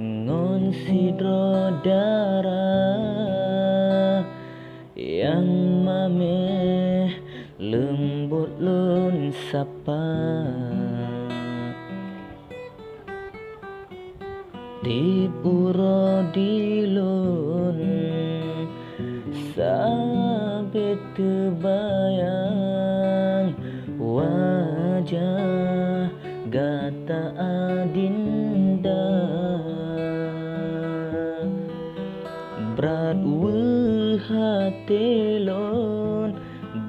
ngon sidro darah yang mameh lembut lun sapa tipuro dilun sabit tebayang wajah gata adinda berat hatelon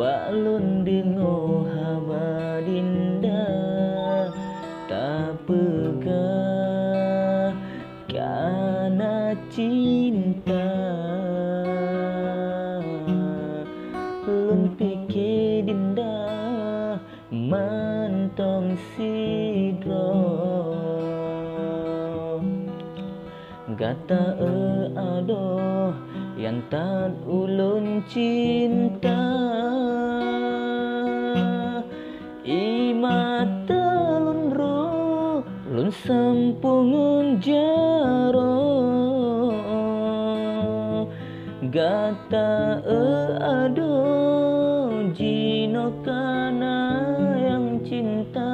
balon dengo habadinda tak pegah karena cinta lun pikir dinda mantong sidro gata adoh yang tak ulun cinta imata lun ro lun sampungun jaro gata adoh jino kana yang cinta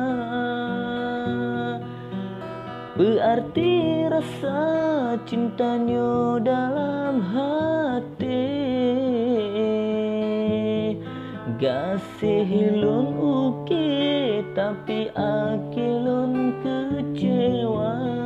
berarti rasa cintanya dalam hati gasih lun uki tapi akilun kecewa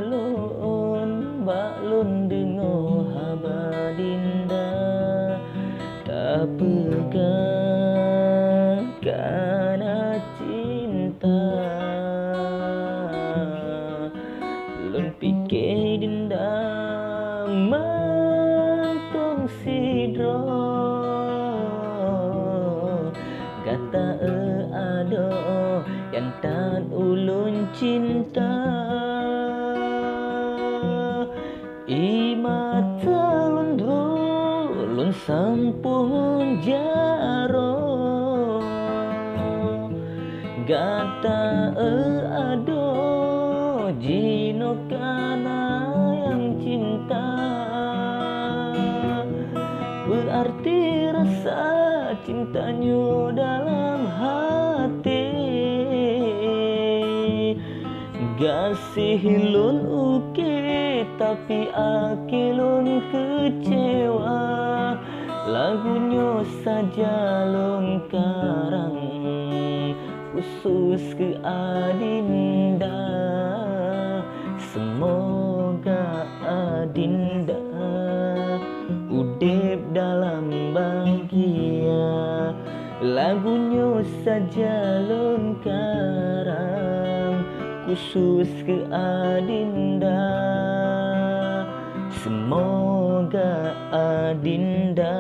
hatelon balon dengo habadinda tak pegah karena cinta lun pikir dinda mantong sidro kata ado yang tak ulun cinta imata lun ro lun sampun jaro gata ado jino kana yang cinta berarti rasa cintanya dalam hati gasih lun uki tapi akilun kecewa lagunya saja lun karang khusus ke adinda semoga adinda udip dalam bahagia lagunya saja lun karang khusus ke adinda semoga adinda